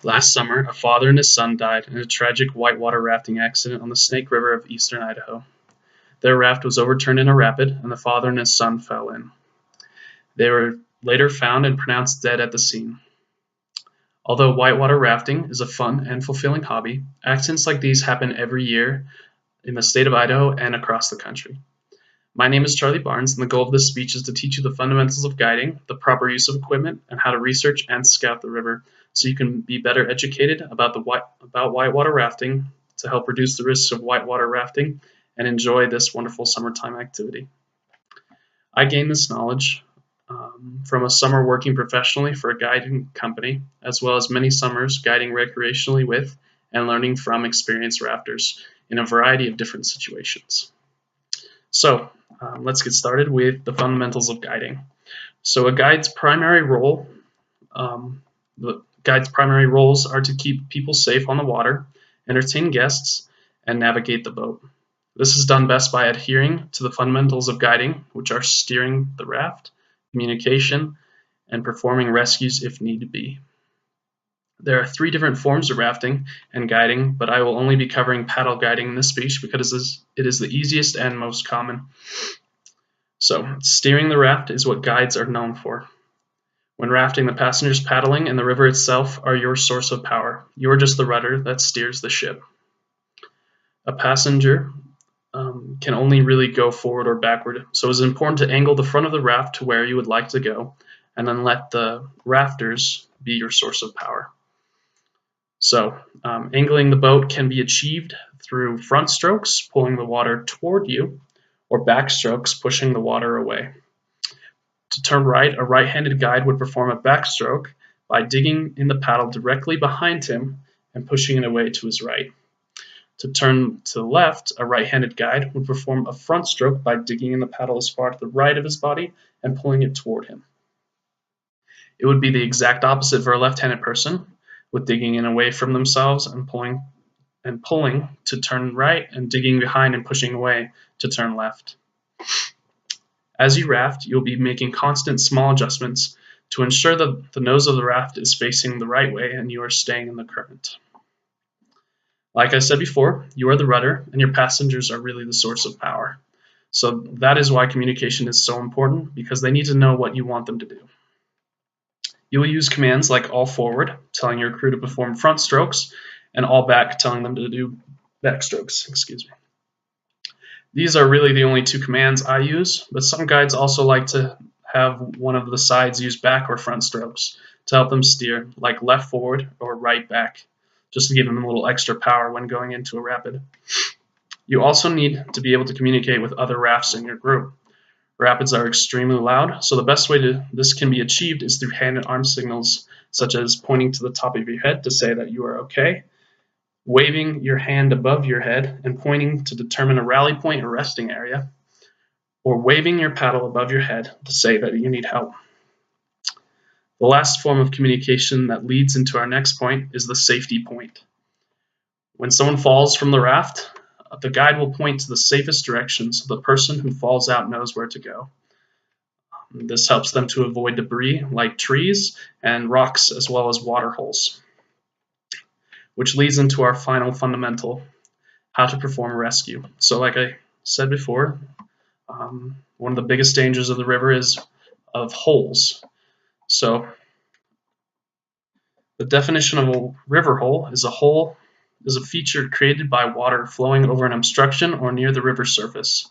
Last summer, a father and his son died in a tragic whitewater rafting accident on the Snake River of eastern Idaho. Their raft was overturned in a rapid, and the father and his son fell in. They were later found and pronounced dead at the scene. Although whitewater rafting is a fun and fulfilling hobby, accidents like these happen every year in the state of Idaho and across the country. My name is Charlie Barnes, and the goal of this speech is to teach you the fundamentals of guiding, the proper use of equipment, and how to research and scout the river so you can be better educated about whitewater rafting to help reduce the risks of whitewater rafting and enjoy this wonderful summertime activity. I gained this knowledge from a summer working professionally for a guiding company, as well as many summers guiding recreationally with and learning from experienced rafters in a variety of different situations. So let's get started with the fundamentals of guiding. So a guide's primary roles are to keep people safe on the water, entertain guests, and navigate the boat. This is done best by adhering to the fundamentals of guiding, which are steering the raft, communication, and performing rescues if need be. There are 3 different forms of rafting and guiding, but I will only be covering paddle guiding in this speech because it is the easiest and most common. So, steering the raft is what guides are known for. When rafting, the passengers paddling and the river itself are your source of power. You are just the rudder that steers the ship. A passenger can only really go forward or backward, so it is important to angle the front of the raft to where you would like to go, and then let the rafters be your source of power. So, angling the boat can be achieved through front strokes, pulling the water toward you, or back strokes, pushing the water away. To turn right, a right-handed guide would perform a backstroke by digging in the paddle directly behind him and pushing it away to his right. To turn to the left, a right-handed guide would perform a front stroke by digging in the paddle as far to the right of his body and pulling it toward him. It would be the exact opposite for a left-handed person, with digging in away from themselves and pulling to turn right, and digging behind and pushing away to turn left. As you raft, you'll be making constant small adjustments to ensure that the nose of the raft is facing the right way and you are staying in the current. Like I said before, you are the rudder and your passengers are really the source of power. So that is why communication is so important, because they need to know what you want them to do. You will use commands like all forward, telling your crew to perform front strokes, and all back, telling them to do back strokes. These are really the only 2 commands I use, but some guides also like to have one of the sides use back or front strokes to help them steer, like left forward or right back, just to give them a little extra power when going into a rapid. You also need to be able to communicate with other rafts in your group. Rapids are extremely loud, so the best way this can be achieved is through hand and arm signals, such as pointing to the top of your head to say that you are okay, waving your hand above your head and pointing to determine a rally point or resting area, or waving your paddle above your head to say that you need help. The last form of communication that leads into our next point is the safety point. When someone falls from the raft, the guide will point to the safest direction so the person who falls out knows where to go. This helps them to avoid debris like trees and rocks, as well as water holes. Which leads into our final fundamental, how to perform a rescue. So like I said before, one of the biggest dangers of the river is of holes. So the definition of a river hole is a feature created by water flowing over an obstruction or near the river surface.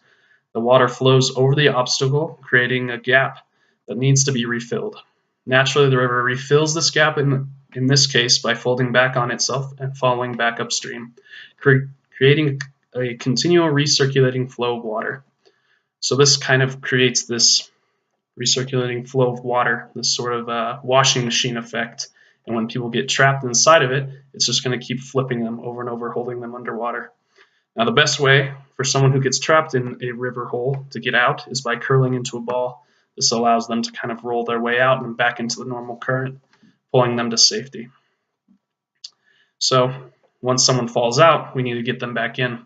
The water flows over the obstacle, creating a gap that needs to be refilled. Naturally, the river refills this gap in this case by folding back on itself and falling back upstream, creating a continual recirculating flow of water. So this kind of creates this recirculating flow of water, this sort of washing machine effect. And when people get trapped inside of it, it's just going to keep flipping them over and over, holding them underwater. Now, the best way for someone who gets trapped in a river hole to get out is by curling into a ball. This allows them to kind of roll their way out and back into the normal current, pulling them to safety. So once someone falls out, we need to get them back in.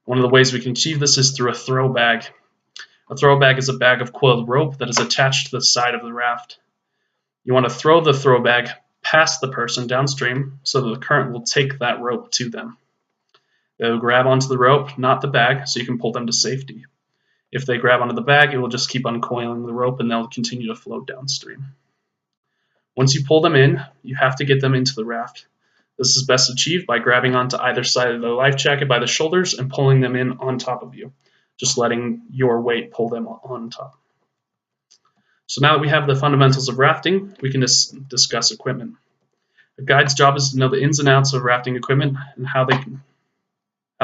One of the ways we can achieve this is through a throw bag. A throw bag is a bag of coiled rope that is attached to the side of the raft. You want to throw the throw bag past the person downstream so that the current will take that rope to them. They'll grab onto the rope, not the bag, so you can pull them to safety. If they grab onto the bag, it will just keep uncoiling the rope and they'll continue to float downstream. Once you pull them in, you have to get them into the raft. This is best achieved by grabbing onto either side of the life jacket by the shoulders and pulling them in on top of you, just letting your weight pull them on top. So now that we have the fundamentals of rafting, we can discuss equipment. A guide's job is to know the ins and outs of rafting equipment and how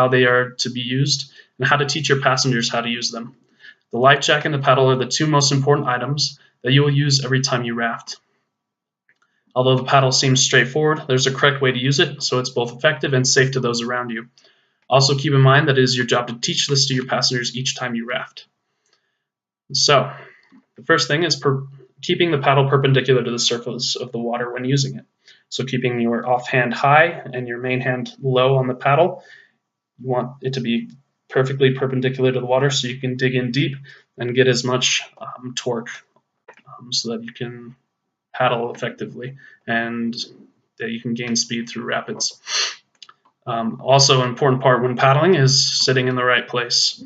they are to be used, and how to teach your passengers how to use them. The life jacket and the paddle are the two most important items that you will use every time you raft. Although the paddle seems straightforward, there's a correct way to use it so it's both effective and safe to those around you. Also keep in mind that it is your job to teach this to your passengers each time you raft. So, the first thing is keeping the paddle perpendicular to the surface of the water when using it. So keeping your offhand high and your main hand low on the paddle. You want it to be perfectly perpendicular to the water so you can dig in deep and get as much torque so that you can paddle effectively and that you can gain speed through rapids. Also, an important part when paddling is sitting in the right place.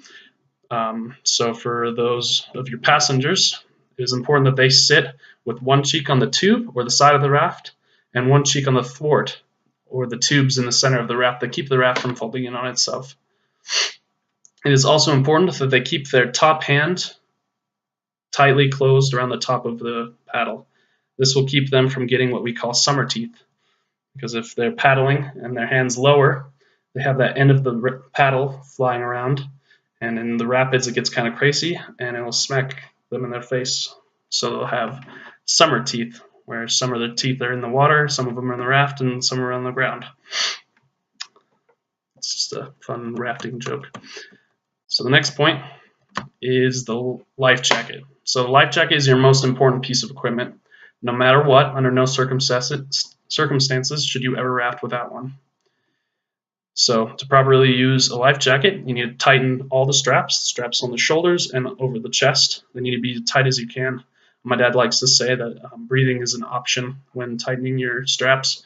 So for those of your passengers, it is important that they sit with one cheek on the tube or the side of the raft and one cheek on the thwart or the tubes in the center of the raft that keep the raft from folding in on itself. It is also important that they keep their top hand tightly closed around the top of the paddle. This will keep them from getting what we call summer teeth, because if they're paddling and their hand's lower, they have that end of the paddle flying around, and in the rapids it gets kind of crazy and it will smack them in their face. So they'll have summer teeth, where some of their teeth are in the water, some of them are in the raft, and some are on the ground. It's just a fun rafting joke. So the next point is the life jacket. So the life jacket is your most important piece of equipment. No matter what, under no circumstances should you ever raft without one. So to properly use a life jacket, you need to tighten all the straps on the shoulders and over the chest. They need to be as tight as you can. My dad likes to say that breathing is an option when tightening your straps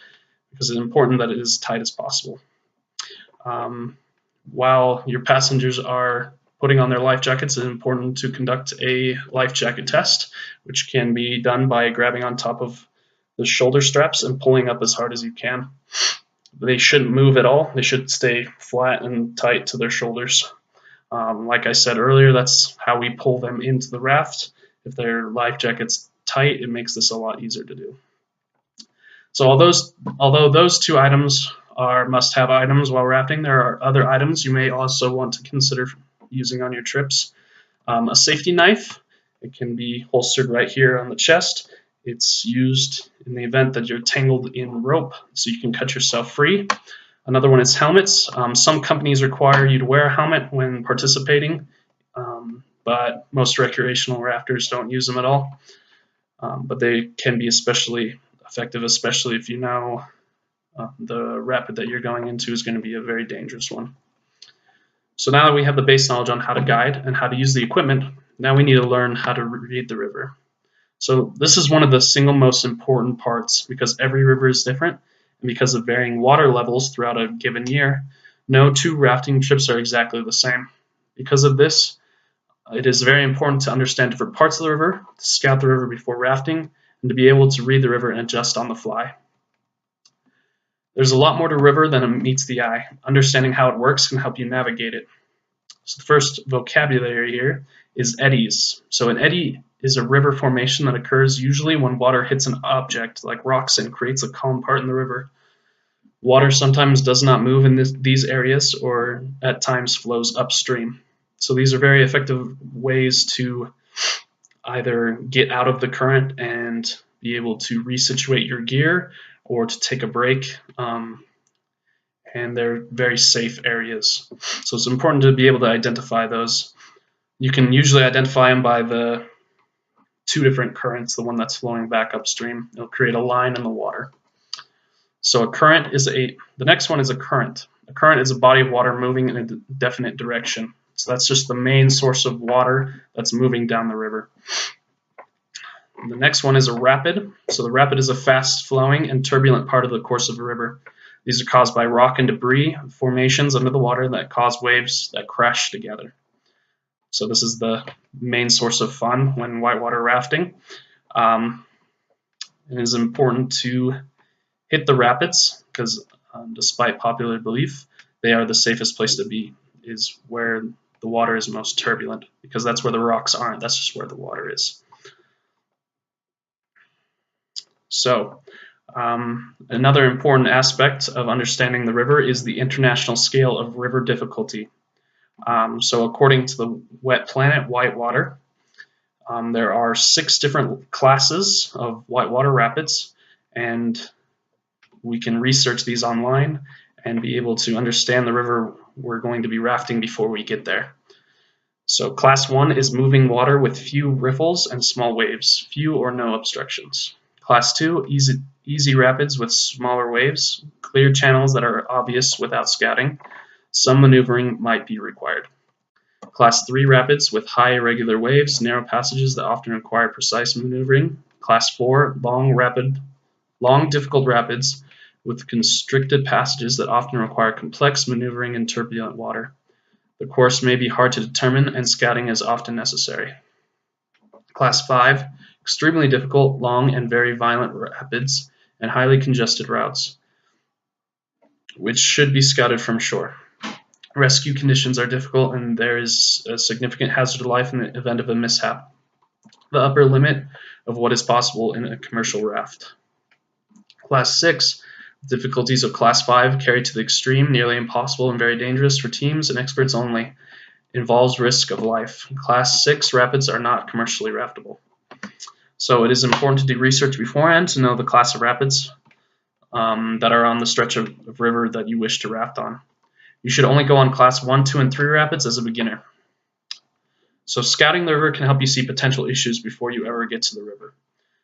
because it's important that it is as tight as possible. While your passengers are putting on their life jackets, it's important to conduct a life jacket test, which can be done by grabbing on top of the shoulder straps and pulling up as hard as you can. They shouldn't move at all. They should stay flat and tight to their shoulders. Like I said earlier, that's how we pull them into the raft. If their life jacket's tight, it makes this a lot easier to do. So although those two items are must-have items while rafting, there are other items you may also want to consider using on your trips. A safety knife. It can be holstered right here on the chest. It's used in the event that you're tangled in rope, so you can cut yourself free. Another one is helmets. Some companies require you to wear a helmet when participating, but most recreational rafters don't use them at all. But they can be especially effective, especially if you know the rapid that you're going into is going to be a very dangerous one. So now that we have the base knowledge on how to guide and how to use the equipment, now we need to learn how to read the river. So this is one of the single most important parts because every river is different, and because of varying water levels throughout a given year, no two rafting trips are exactly the same. Because of this, it is very important to understand different parts of the river, to scout the river before rafting, and to be able to read the river and adjust on the fly. There's a lot more to river than meets the eye. Understanding how it works can help you navigate it. So the first vocabulary here is eddies. So an eddy is a river formation that occurs usually when water hits an object like rocks and creates a calm part in the river. Water sometimes does not move in these areas or at times flows upstream. So these are very effective ways to either get out of the current and be able to resituate your gear or to take a break. And they're very safe areas. So it's important to be able to identify those. You can usually identify them by the two different currents, the one that's flowing back upstream. It'll create a line in the water. So a current is the next one is a current. A current is a body of water moving in a definite direction. So that's just the main source of water that's moving down the river. The next one is a rapid. So the rapid is a fast-flowing and turbulent part of the course of a river. These are caused by rock and debris formations under the water that cause waves that crash together. So this is the main source of fun when whitewater rafting. It is important to hit the rapids because despite popular belief, they are the safest place to be, is where the water is most turbulent, because that's where the rocks aren't, that's just where the water is. So another important aspect of understanding the river is the international scale of river difficulty. So according to the Wet Planet Whitewater, there are 6 different classes of whitewater rapids, and we can research these online and be able to understand the river we're going to be rafting before we get there. So class 1 is moving water with few riffles and small waves, few or no obstructions. Class 2, easy rapids with smaller waves, clear channels that are obvious without scouting. Some maneuvering might be required. Class 3 rapids with high irregular waves, narrow passages that often require precise maneuvering. Class 4, long difficult rapids with constricted passages that often require complex maneuvering in turbulent water. The course may be hard to determine and scouting is often necessary. Class 5, extremely difficult, long and very violent rapids and highly congested routes, which should be scouted from shore. Rescue conditions are difficult and there is a significant hazard to life in the event of a mishap. The upper limit of what is possible in a commercial raft. Class 6, difficulties of Class 5 carried to the extreme, nearly impossible and very dangerous for teams and experts only. Involves risk of life. Class 6 rapids are not commercially raftable. So it is important to do research beforehand to know the class of rapids that are on the stretch of river that you wish to raft on. You should only go on Class 1, 2, and 3 rapids as a beginner. So scouting the river can help you see potential issues before you ever get to the river.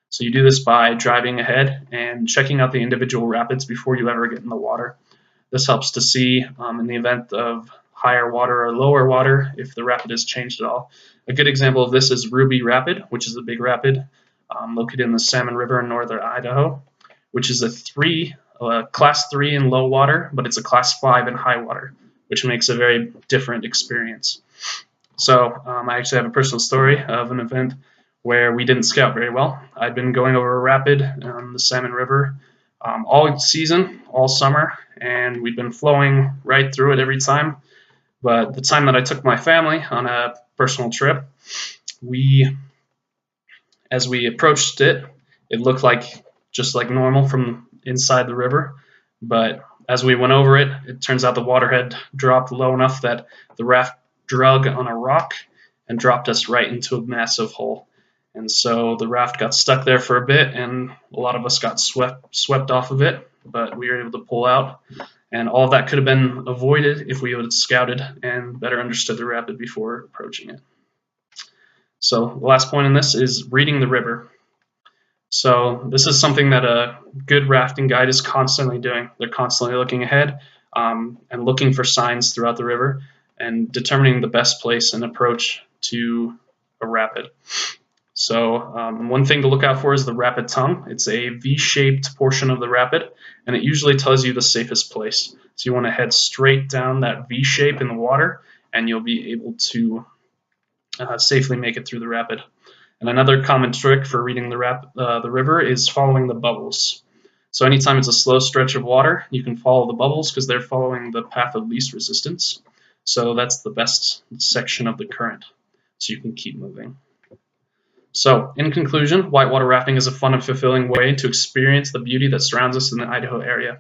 So you do this by driving ahead and checking out the individual rapids before you ever get in the water. This helps to see in the event of higher water or lower water if the rapid has changed at all. A good example of this is Ruby Rapid, which is a big rapid located in the Salmon River in northern Idaho, which is a Class 3 in low water, but it's a Class 5 in high water, which makes a very different experience. So I actually have a personal story of an event where we didn't scout very well. I'd been going over a rapid on the Salmon River all season, all summer, and we'd been flowing right through it every time. But the time that I took my family on a personal trip, as we approached it, it looked like just like normal from inside the river. But as we went over it, it turns out the water had dropped low enough that the raft drug on a rock and dropped us right into a massive hole. And so the raft got stuck there for a bit, and a lot of us got swept off of it, but we were able to pull out. And all of that could have been avoided if we would have scouted and better understood the rapid before approaching it. So the last point in this is reading the river. So this is something that a good rafting guide is constantly doing. They're constantly looking ahead and looking for signs throughout the river and determining the best place and approach to a rapid. So one thing to look out for is the rapid tongue. It's a V-shaped portion of the rapid, and it usually tells you the safest place. So you want to head straight down that V shape in the water, and you'll be able to safely make it through the rapid. And another common trick for reading the river is following the bubbles. So anytime it's a slow stretch of water, you can follow the bubbles because they're following the path of least resistance. So that's the best section of the current, so you can keep moving. So, in conclusion, whitewater rafting is a fun and fulfilling way to experience the beauty that surrounds us in the Idaho area.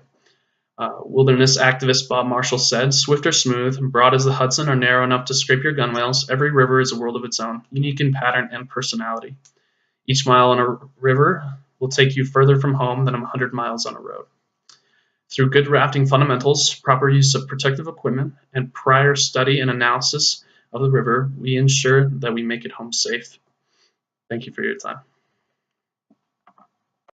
Wilderness activist Bob Marshall said, "Swift or smooth, broad as the Hudson or narrow enough to scrape your gunwales, every river is a world of its own, unique in pattern and personality. Each mile on a river will take you further from home than 100 miles on a road." Through good rafting fundamentals, proper use of protective equipment, and prior study and analysis of the river, we ensure that we make it home safe. Thank you for your time.